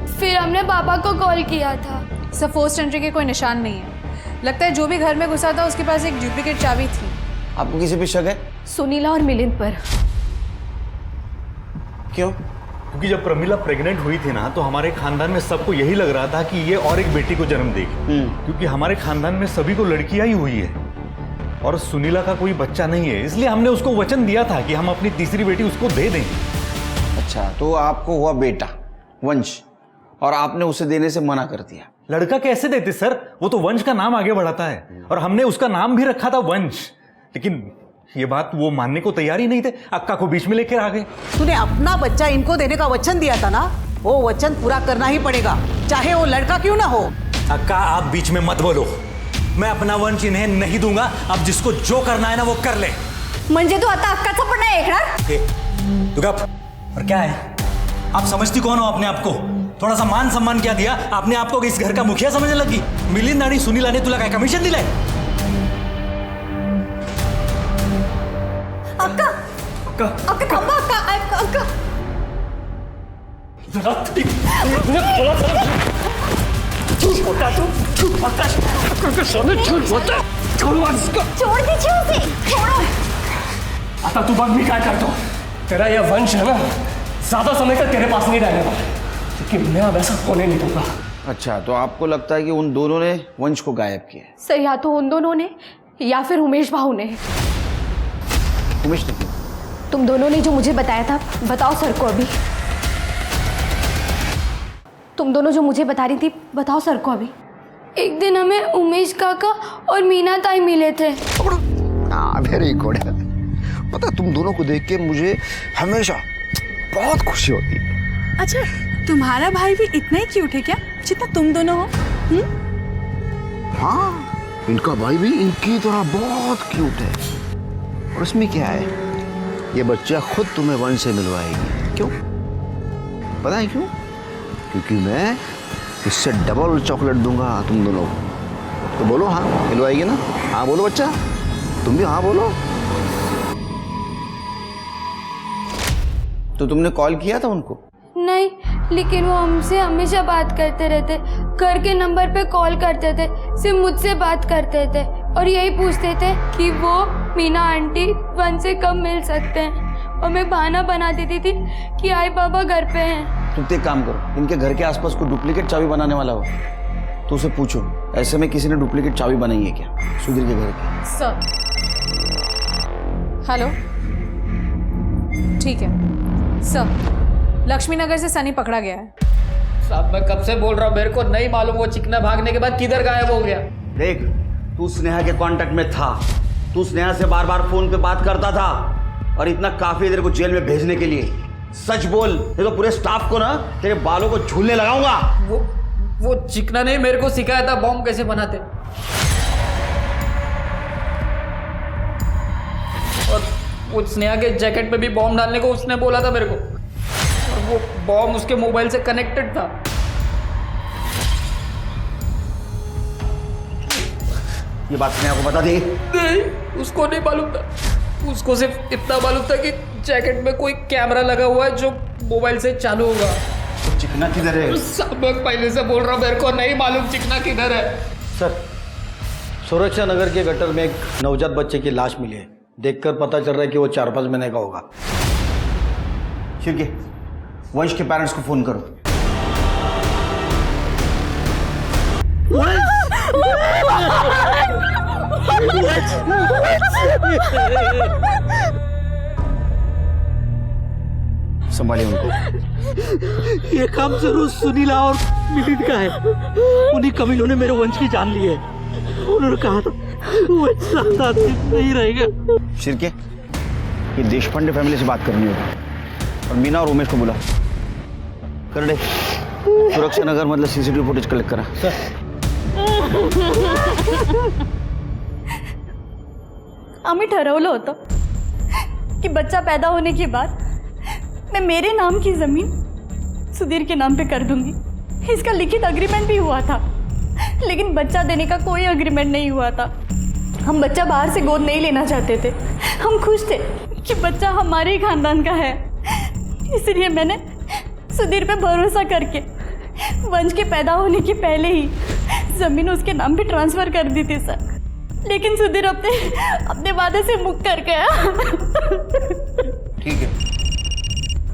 फिर हमने पापा को कॉल किया था। सर फोर्स्ड एंट्री के कोई निशान नहीं है। लगता है जो भी घर में घुसा था उसके पास एक डुप्लीकेट चाबी थी। आपको किसी पे शक है? सुनीला और मिलिंद पर। क्यों? क्योंकि जब प्रमिला प्रेग्नेंट हुई थी ना, तो हमारे खानदान में सबको यही लग रहा था कि ये और एक बेटी को जन्म देगी, क्योंकि हमारे खानदान में सभी को लड़कियां ही हुई है और सुनीला का कोई बच्चा नहीं है। इसलिए हमने उसको वचन दिया था कि हम अपनी तीसरी बेटी उसको दे देंगे। अच्छा, तो आपको हुआ बेटा वंश और आपने उसे देने से मना कर दिया। लड़का कैसे देते सर? वो तो वंश का नाम आगे बढ़ाता है और हमने उसका नाम भी रखा था वंश। लेकिन ये बात वो मानने को तैयार ही नहीं थे, अक्का को बीच में लेकर आ गए। तूने अपना बच्चा इनको देने का वचन दिया था ना, वो वचन पूरा करना ही पड़ेगा, चाहे वो लड़का क्यों ना हो। अक्का आप बीच में मत बोलो, मैं अपना वंश इन्हें नहीं दूंगा। अब जिसको जो करना है ना वो कर ले। म्हणजे तू आता अक्काचा पण नाही ऐकणार? तू गप। और क्या है, आप समझती कौन हो अपने आप को? थोड़ा सा मान सम्मान क्या दिया आपने? आपको इस घर का मुखिया समझने लगी? मिलिंद आणि सुनीला ने तुला काय कमिशन दिलंय? अक्का अक्का अक्का थांबा अक्का अक्का छोड़ दीजिए उसे, छोड़ो। आता तू बग मी काय करतो? तेरा यह वंश है ना, ज्यादा समय तक तेरे पास नहीं रहने वाला, क्योंकि मैं अब ऐसा होने नहीं दूंगा। अच्छा, तो आपको लगता है कि उन दोनों ने वंश को गायब किया? सर या तो उन दोनों ने या फिर उमेश भाऊ ने। उमेश ने? तुम दोनों ने जो मुझे बताया था, बताओ सर को अभी। तुम दोनों जो मुझे बता रही थी, बताओ सर को अभी। एक दिन हमें उमेश काका और मीना ताई मिले थे। Very good. पता तुम दोनों को देख के मुझे हमेशा बहुत खुशी होती है। अच्छा, तुम्हारा भाई भी इतना ही क्यूट है क्या जितना तुम दोनों हो? हाँ, इनका भाई भी इनकी तरह बहुत क्यूट है। और इसमें क्या है, ये बच्चा खुद तुम्हें वंश से मिलवाएगी। क्यों पता है क्यों? क्योंकि मैं इससे डबल चॉकलेट दूंगा तुम दोनों को। तो बोलो हाँ, मिलवाएगी ना? हाँ बोलो बच्चा, तुम भी हाँ बोलो। तो तुमने कॉल किया था उनको? नहीं, लेकिन वो हमसे हमेशा बात करते रहते, घर के नंबर पे कॉल करते थे, सिर्फ मुझसे बात करते थे और यही पूछते थे कि वो मीना आंटी वंश से कब मिल सकते हैं। और मैं बहाना बना देती थी कि आई बाबा घर पे हैं। तुम एक काम करो, इनके घर के आसपास कोई डुप्लीकेट चाबी बनाने वाला हो तो उसे पूछो, ऐसे में किसी ने डुप्लीकेट चाबी बनाई है क्या सुधीर के घर की? सर हेलो, ठीक है सर, लक्ष्मी नगर से सनी पकड़ा गया है। साहब मैं कब से बोल रहा हूँ, मेरे को नहीं मालूम वो चिकना भागने के बाद किधर गायब हो गया। देख, तू स्नेहा के कांटेक्ट में था, तू स्नेहा से बार बार फोन पे बात करता था और इतना काफी है तेरे को जेल में भेजने के लिए। सच बोल, ये तो पूरे स्टाफ को ना तेरे बालों को झूलने लगाऊंगा। वो चिकना ने मेरे को सिखाया था बॉम्ब कैसे बनाते, और वो स्नेहा के जैकेट में भी बॉम्ब डालने को उसने बोला था मेरे को, और वो बॉम्ब उसके मोबाइल से कनेक्टेड था। ये बात स्नेहा को बता दी? नहीं, उसको नहीं मालूम था। उसको सिर्फ इतना मालूम था कि जैकेट में कोई कैमरा लगा हुआ है जो मोबाइल से चालू होगा। तो चिकना किधर है? सब मैं पहले से बोल रहा हूँ, मेरे को नहीं मालूम चिकना किधर है। सर, सुरक्षा नगर के गटर में एक नवजात बच्चे की लाश मिली है। देखकर पता चल रहा है कि वो 4-5 महीने का होगा। ठीक है, वंश के पेरेंट्स को फोन करो। संभालिए उनको। ये काम जरूर सुनीला और मिलिंद का है। उन्हीं कमीनों ने मेरे वंश की जान ली है। उन्होंने कहा था वो ज्यादा दिन नहीं रहेगा। शिरके, ये देशपांडे फैमिली से बात करनी होगी और मीना और उमेश को बुला कर दे। सुरक्षा नगर मतलब सीसीटीवी फुटेज कलेक्ट करा। आम्ही ठरवलं होतं कि बच्चा पैदा होने के बाद मैं मेरे नाम की ज़मीन सुधीर के नाम पे कर दूंगी। इसका लिखित अग्रीमेंट भी हुआ था, लेकिन बच्चा देने का कोई अग्रीमेंट नहीं हुआ था। हम बच्चा बाहर से गोद नहीं लेना चाहते थे। हम खुश थे कि बच्चा हमारे ही खानदान का है, इसलिए मैंने सुधीर पे भरोसा करके वंश के पैदा होने के पहले ही ज़मीन उसके नाम पे ट्रांसफ़र कर दी थी सर। लेकिन सुधीर अपने वादे से मुक्त कर गया। ठीक है,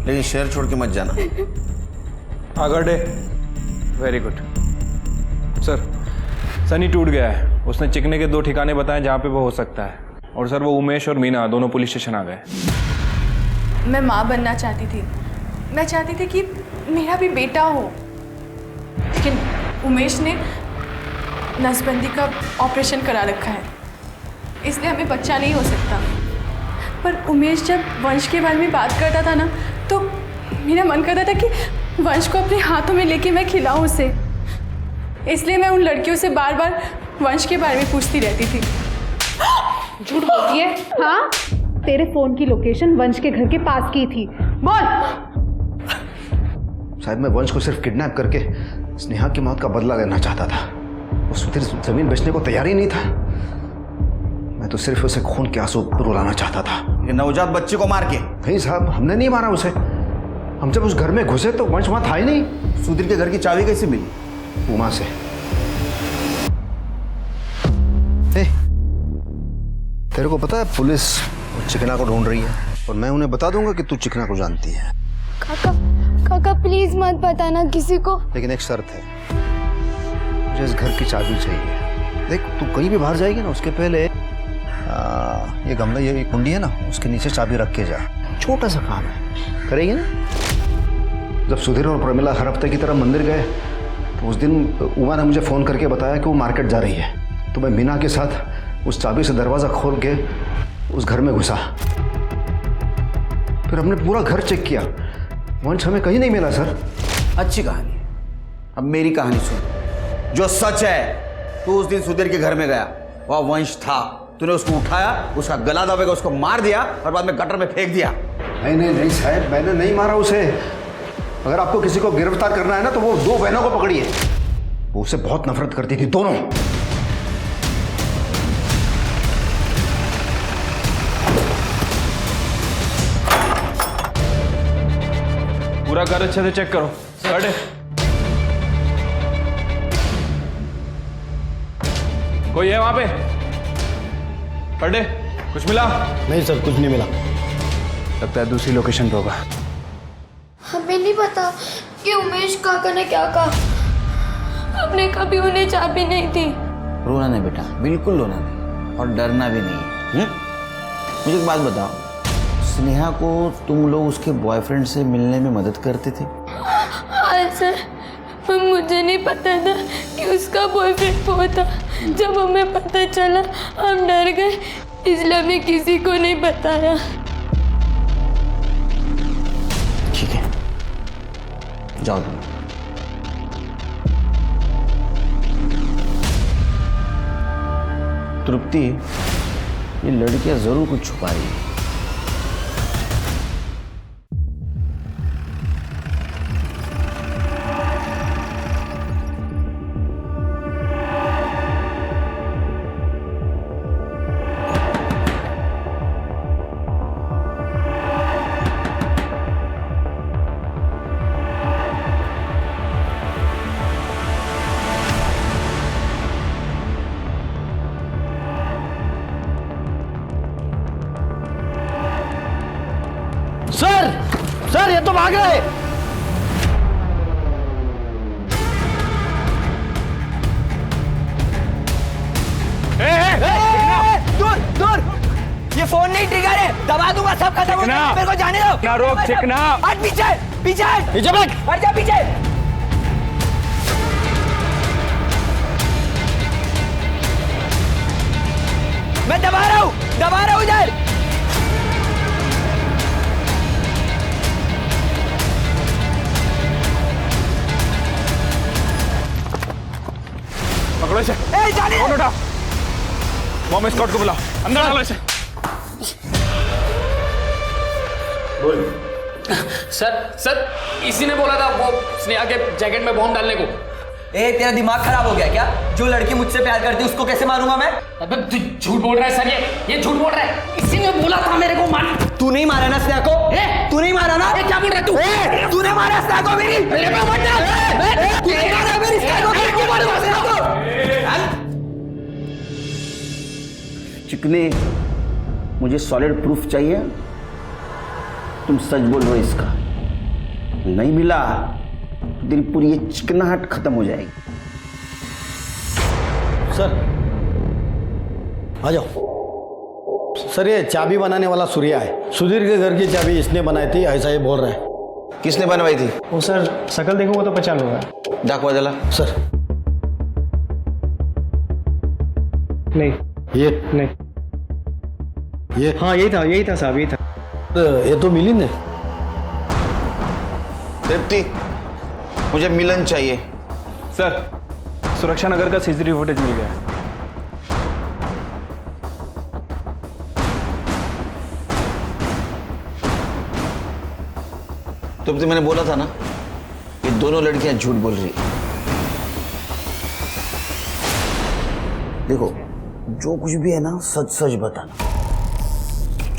लेकिन शहर छोड़ के मत जाना। आगर्डे, वेरी गुड सर। सनी टूट गया है। उसने चिकने के 2 ठिकाने बताए जहाँ पे वो हो सकता है। और सर वो उमेश और मीना दोनों पुलिस स्टेशन आ गए। मैं माँ बनना चाहती थी। मैं चाहती थी कि मेरा भी बेटा हो, लेकिन उमेश ने नसबंदी का ऑपरेशन करा रखा है, इसलिए हमें बच्चा नहीं हो सकता। पर उमेश जब वंश के बारे में बात करता था ना, तो मेरा मन करता था कि वंश को अपने हाथों में लेके मैं खिलाऊं उसे। इसलिए मैं उन लड़कियों से बार बार वंश के बारे में पूछती रहती थी। झूठ बोलती है? हाँ, तेरे फोन की लोकेशन वंश के घर के पास की थी। बोल। शायद मैं वंश को सिर्फ किडनैप करके स्नेहा की मौत का बदला लेना चाहता था। वो सुधीर जमीन बेचने को तैयार ही नहीं था। मैं तो सिर्फ उसे खून के आंसू रुलाना चाहता था। ये नवजात बच्चे को मार के? नहीं साहब, हमने नहीं मारा उसे। हम जब उस घर में घुसे तो वंश वहां था ही नहीं। सुधीर के घर की चाबी कैसे मिली? उमा से। तेरे को पता है पुलिस चिकना को ढूंढ रही है, और मैं उन्हें बता दूंगा कि तू चिकना को जानती है। काका प्लीज मत बताना किसी को। लेकिन एक शर्त है, मुझे इस घर की चाबी चाहिए। देख, तू कहीं भी बाहर जाएगी ना, उसके पहले ये गमला, ये कुंडी है ना, उसके नीचे चाबी रख के जा। छोटा सा काम है, करेगी ना? जब सुधीर और प्रमिला हर हफ्ते की तरह मंदिर गए तो उस दिन उमा ने मुझे फ़ोन करके बताया कि वो मार्केट जा रही है। तो मैं मीना के साथ उस चाबी से दरवाज़ा खोल के उस घर में घुसा। फिर हमने पूरा घर चेक किया, वंश हमें कहीं नहीं मिला सर। अच्छी कहानी है। अब मेरी कहानी सुन। जो सच है, तू उस दिन सुधीर के घर में गया, वह वंश था। तूने उसको उठाया, उसका गला दबाकर उसको मार दिया और बाद में गटर में फेंक दिया। नहीं साहब, मैंने नहीं मारा उसे। अगर आपको किसी को गिरफ्तार करना है ना, तो वो 2 बहनों को पकड़िए। वो उससे बहुत नफरत करती थी, दोनों। पूरा घर अच्छे से चेक करो। अरे कोई है वहां पे? अरे कुछ मिला? नहीं सर, कुछ नहीं मिला। लगता है दूसरी लोकेशन पे होगा। हमें नहीं पता कि उमेश काका ने क्या कहा। हमने कभी उन्हें चाबी नहीं दी। रोना नहीं बेटा, बिल्कुल रोना नहीं, और डरना भी नहीं। मुझे एक बात बताओ, स्नेहा को तुम लोग उसके बॉयफ्रेंड से मिलने में मदद करते थे? हाँ सर, मुझे नहीं पता था कि उसका बॉयफ्रेंड वो था। जब हमें पता चला हम डर गए, इसलिए हमने किसी को नहीं बताया। ठीक है, जाओ तुम। तृप्ति, ये लड़कियां जरूर कुछ छुपा रही है। सर ये तो भाग रहे। दूर दूर, ये फोन नहीं ट्रिगर है, दबा दूंगा, सब खत्म हो जाएगा। मेरे को जाने दो। क्या रोक, चिकना हट पीछे पीछे हट जा पीछे। मैं दबा रहा हूँ इधर। पकड़ो इसे। जाने फोन उठा, मॉम स्कॉट को बुलाओ, अंदर डालो इसे। सर इसी ने बोला था वो स्नेहा के जैकेट में बॉम्ब डालने को। ए तेरा दिमाग खराब हो गया क्या? जो लड़की मुझसे प्यार करती है उसको कैसे मारूंगा मैं? अबे तू झूठ बोल रहा है सर, ये झूठ बोल रहा है। इसी ने बोला था मेरे को मार। तू नहीं मारा ना स्नेहा को? तू नहीं मारा ना? क्या बोल रहा है तू? तूने मारा स्नेहा को मेरी? मेरे पे मत डाल। तू नहीं मारा मेरी स्नेहा को? क्यों मारूंगा स्नेहा को? चिकने, मुझे सॉलिड प्रूफ चाहिए। तुम सच बोल रहे हो इसका? नहीं मिला तो तेरी पूरी ये चिकनाहट खत्म हो जाएगी। सर आ जाओ। सर ये चाबी बनाने वाला सूर्या है। सुधीर के घर की चाबी इसने बनाई थी, ऐसा ये बोल रहा है। किसने बनवाई थी? वो सर शकल देखोगे तो पहचान होगा। डाकवा जला सर नहीं, ये नहीं, ये हाँ यही था साहब, यही था। ये तो मिलिंद है। तृप्ति, मुझे मिलन चाहिए। सर सुरक्षा नगर का सीसीटीवी फुटेज मिल गया है। तृप्ति, मैंने बोला था ना, ये दोनों लड़कियां झूठ बोल रही। देखो, जो कुछ भी है ना सच सच बताना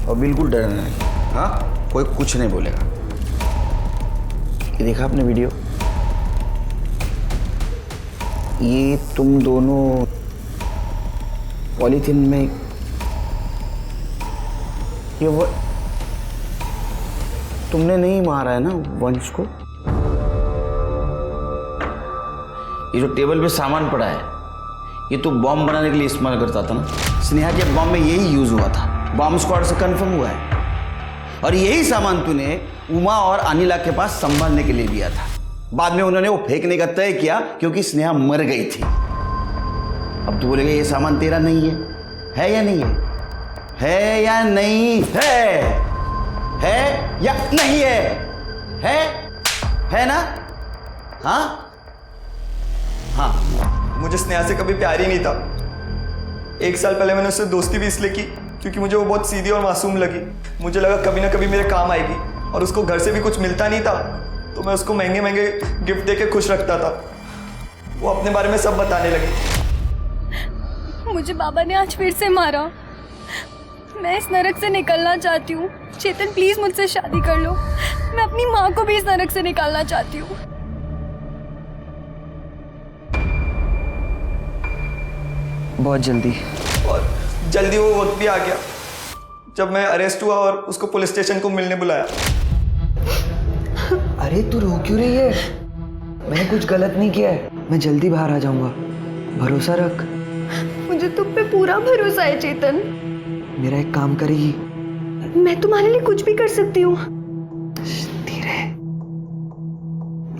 और बिल्कुल डरना नहीं। हाँ, कोई कुछ नहीं बोलेगा। ये देखा आपने वीडियो? ये तुम दोनों पॉलीथीन में, ये वो तुमने नहीं मारा है ना वंश को? ये जो टेबल पे सामान पड़ा है, ये तो बॉम्ब बनाने के लिए इस्तेमाल करता था ना। स्नेहा के बॉम्ब में यही यूज हुआ था, बॉम्ब स्क्वाड से कंफर्म हुआ है। और यही सामान तूने उमा और अनिला के पास संभालने के लिए दिया था। बाद में उन्होंने वो फेंकने का तय किया क्योंकि स्नेहा मर गई थी। अब तू बोलेगा ये सामान तेरा नहीं है या नहीं है? है या नहीं है? है या नहीं है? है ना? हाँ हाँ। मुझे स्नेहा से कभी प्यार ही नहीं था। 1 साल पहले मैंने उससे दोस्ती भी इसलिए की क्योंकि मुझे वो बहुत सीधी और मासूम लगी। मुझे लगा कभी ना कभी मेरे काम आएगी, और उसको घर से भी कुछ मिलता नहीं था तो मैं उसको महंगे महंगे गिफ्ट देके खुश रखता था। वो अपने बारे में सब बताने लगी। मुझे बाबा ने आज फिर से मारा। मैं इस नरक से निकलना चाहती हूँ। चेतन प्लीज मुझसे शादी कर लो। मैं अपनी माँ को भी इस नरक से निकालना चाहती हूँ। बहुत जल्दी। और जल्दी वो वक्त भी आ गया जब मैं अरेस्ट हुआ और उसको पुलिस स्टेशन को मिलने बुलाया। अरे तू रो क्यों रही है? मैंने कुछ गलत नहीं किया है। मैं जल्दी बाहर आ जाऊंगा, भरोसा रख। मुझे तुम पे पूरा भरोसा है चेतन। मेरा एक काम करेगी? मैं तुम्हारे लिए कुछ भी कर सकती हूँ। धीरे।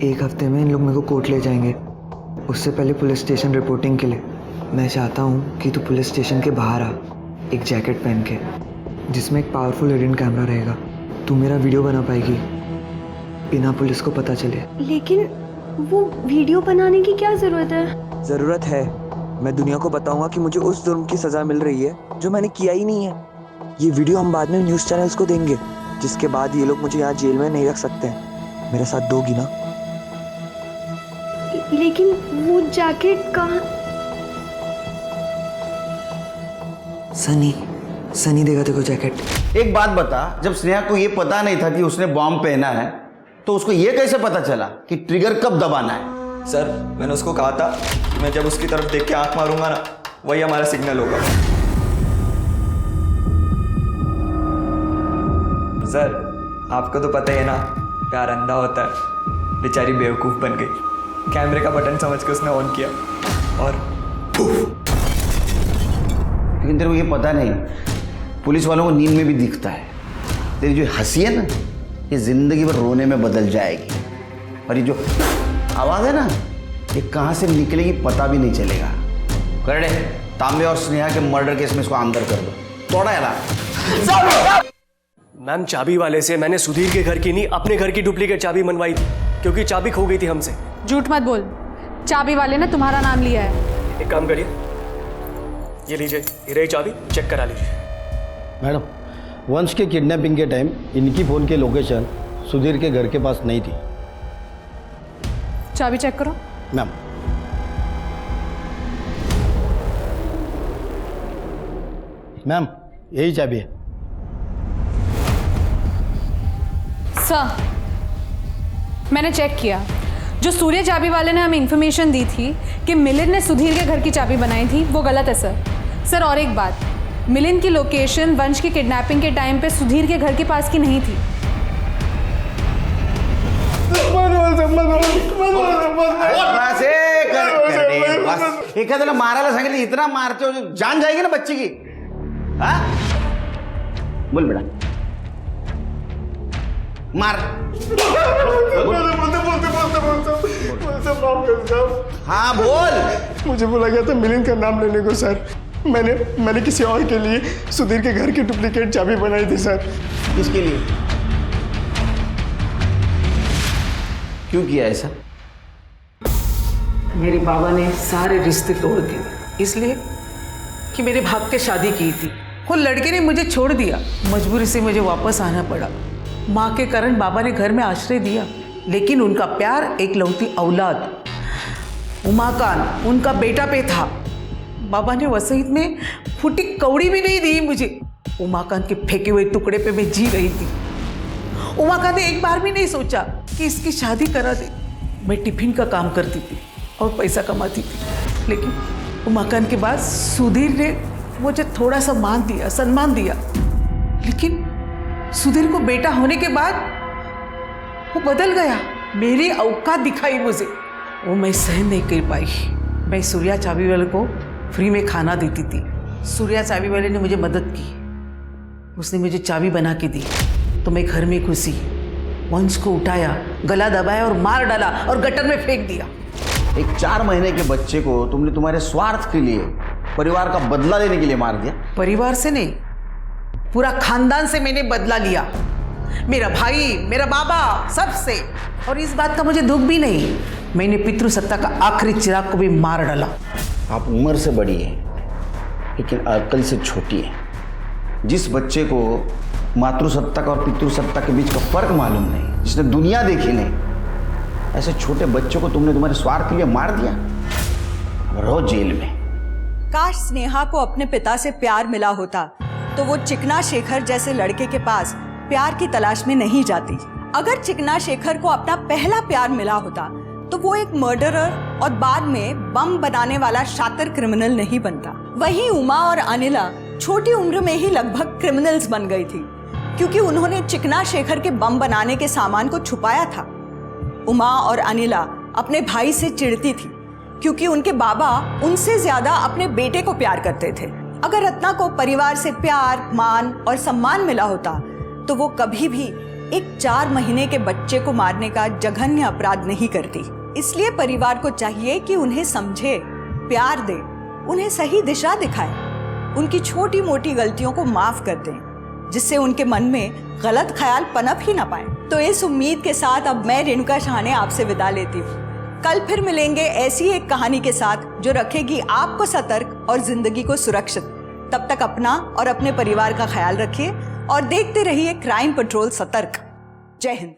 1 हफ्ते में इन लोग मेरे को कोर्ट ले जाएंगे, उससे पहले पुलिस स्टेशन रिपोर्टिंग के लिए। मैं चाहता हूँ कि तू पुलिस स्टेशन के बाहर आ, एक जैकेट पहन के, जिसमें एक पावरफुल हिडन कैमरा रहेगा। तू मेरा वीडियो बना पाएगी बिना पुलिस को पता चले। लेकिन वो वीडियो बनाने की क्या जरूरत है? जरूरत है। मैं दुनिया को बताऊंगा कि मुझे उस जुर्म की सजा मिल रही है जो मैंने किया ही नहीं है। ये वीडियो हम बाद में न्यूज़ चैनल्स को देंगे, जिसके बाद ये लोग मुझे यहाँ जेल में नहीं रख सकते। मेरे साथ दोगी ना? लेकिन वो जैकेट कहाँ? सनी देगा तेरे को जैकेट। एक बात बता, जब स्नेहा को ये पता नहीं था कि उसने बॉम्ब पहना है तो उसको ये कैसे पता चला कि ट्रिगर कब दबाना है? सर मैंने उसको कहा था कि मैं जब उसकी तरफ देख के आंख मारूंगा ना, वही हमारा सिग्नल होगा। सर आपको तो पता ही है ना, प्यार अंधा होता है। बेचारी बेवकूफ़ बन गई। कैमरे का बटन समझ के उसने ऑन किया और लेकिन तेरे को ये पता नहीं, पुलिस वालों को नींद में भी दिखता है। तेरी जो हंसी है ना, ये जिंदगी भर रोने में बदल जाएगी। और ये जो आवाज़ है ना, ये कहाँ से निकलेगी पता भी नहीं चलेगा। करड़े, तांबे और स्नेहा के मर्डर केस में इसको अंदर कर दो। तोड़ा है ना? मैम चाबी वाले से मैंने सुधीर के घर की नहीं, अपने घर की डुप्लीकेट चाबी मनवाई थी, क्योंकि चाबी खो गई थी हमसे। झूठ मत बोल, चाबी वाले ने तुम्हारा नाम लिया है। एक काम करिए, ये लीजिए, ये रही चाबी, चेक करा लीजिए। मैडम, वंश के किडनैपिंग के टाइम इनकी फ़ोन की लोकेशन सुधीर के घर के पास नहीं थी। चाबी चेक करो। मैम मैम यही चाबी है। सर, मैंने चेक किया, जो सूर्य चाबी वाले ने हमें इन्फॉर्मेशन दी थी कि मिलिंद ने सुधीर के घर की चाबी बनाई थी, वो गलत है सर। और एक बात, मिलिंद की लोकेशन वंश की किडनैपिंग के टाइम पे सुधीर के घर के पास की नहीं थी। एखाद्याला मारायला सांगितलं, इतना मारते हो जान जाएगी ना बच्ची की। हाँ? बोल बेटा, मार। हाँ बोल। मुझे बोला गया था मिलिंद का नाम लेने को सर। मैंने किसी और के लिए सुधीर के घर की डुप्लीकेट चाबी बनाई थी सर। किसके लिए? क्यों किया ऐसा? मेरे बाबा ने सारे रिश्ते तोड़ दिए, इसलिए कि मेरे भाग के शादी की थी। वो लड़के ने मुझे छोड़ दिया, मजबूरी से मुझे वापस आना पड़ा। माँ के कारण बाबा ने घर में आश्रय दिया, लेकिन उनका प्यार एक लौती औलाद उमाकांत, उनका बेटा पे था। बाबा ने वसीयत में फूटी कौड़ी भी नहीं दी मुझे। उमाकांत के फेंके हुए टुकड़े पे मैं जी रही थी। उमाकांत ने एक बार भी नहीं सोचा कि इसकी शादी करा दे। मैं टिफिन का काम करती थी और पैसा कमाती थी, लेकिन उमाकांत के बाद सुधीर ने मुझे थोड़ा सा मान दिया, सम्मान दिया। लेकिन सुधीर को बेटा होने के बाद वो बदल गया, मेरी औकात दिखाई मुझे। वो मैं सहन नहीं कर पाई। मैं सूर्या चाबी वाले को फ्री में खाना देती थी। सूर्या चाबी वाले ने मुझे मदद की, उसने मुझे चाबी बना के दी, तो मैं घर में घुसी, वंश को उठाया, गला दबाया और मार डाला और गटर में फेंक दिया। एक 4 महीने के बच्चे को तुमने तुम्हारे स्वार्थ के लिए, परिवार का बदला लेने के लिए मार दिया। परिवार से नहीं, पूरा खानदान से मैंने बदला लिया। मेरा भाई, मेरा बाबा, सबसे। और इस बात का मुझे दुख भी नहीं, मैंने पितृसत्ता का आखिरी चिराग को भी मार डाला। आप उम्र से बड़ी है, लेकिन अक्ल से छोटी है। जिस बच्चे को मातृसत्ता का और पितृसत्ता के बीच का फर्क मालूम नहीं, जिसने दुनिया देखी नहीं, ऐसे छोटे बच्चों को तुमने तुम्हारे स्वार्थ के लिए मार दिया। अब रहो जेल में। काश स्नेहा को अपने पिता से प्यार मिला होता तो वो चिकना शेखर जैसे लड़के के पास प्यार की तलाश में नहीं जाती। अगर चिकना शेखर को अपना पहला प्यार मिला होता तो वो एक मर्डरर और बाद में बम बनाने वाला शातिर क्रिमिनल नहीं बनता। वहीं उमा और अनिला छोटी उम्र में ही लगभग क्रिमिनल्स बन गई थी, क्योंकि उन्होंने चिकना शेखर के बम बनाने के सामान को छुपाया था। उमा और अनिला अपने भाई से चिढ़ती थी, क्योंकि उनके बाबा उनसे ज्यादा अपने बेटे को प्यार करते थे। अगर रत्ना को परिवार से प्यार, मान और सम्मान मिला होता तो वो कभी भी एक 4 महीने के बच्चे को मारने का जघन्य अपराध नहीं करती। इसलिए परिवार को चाहिए कि उन्हें समझे, प्यार दे, उन्हें सही दिशा दिखाए, उनकी छोटी मोटी गलतियों को माफ कर दें, जिससे उनके मन में गलत ख्याल पनप ही ना पाए। तो इस उम्मीद के साथ अब मैं रेणुका शाहने आपसे विदा लेती हूँ। कल फिर मिलेंगे ऐसी एक कहानी के साथ जो रखेगी आपको सतर्क और जिंदगी को सुरक्षित। तब तक अपना और अपने परिवार का ख्याल रखिए और देखते रहिए क्राइम पेट्रोल सतर्क। जय हिंद।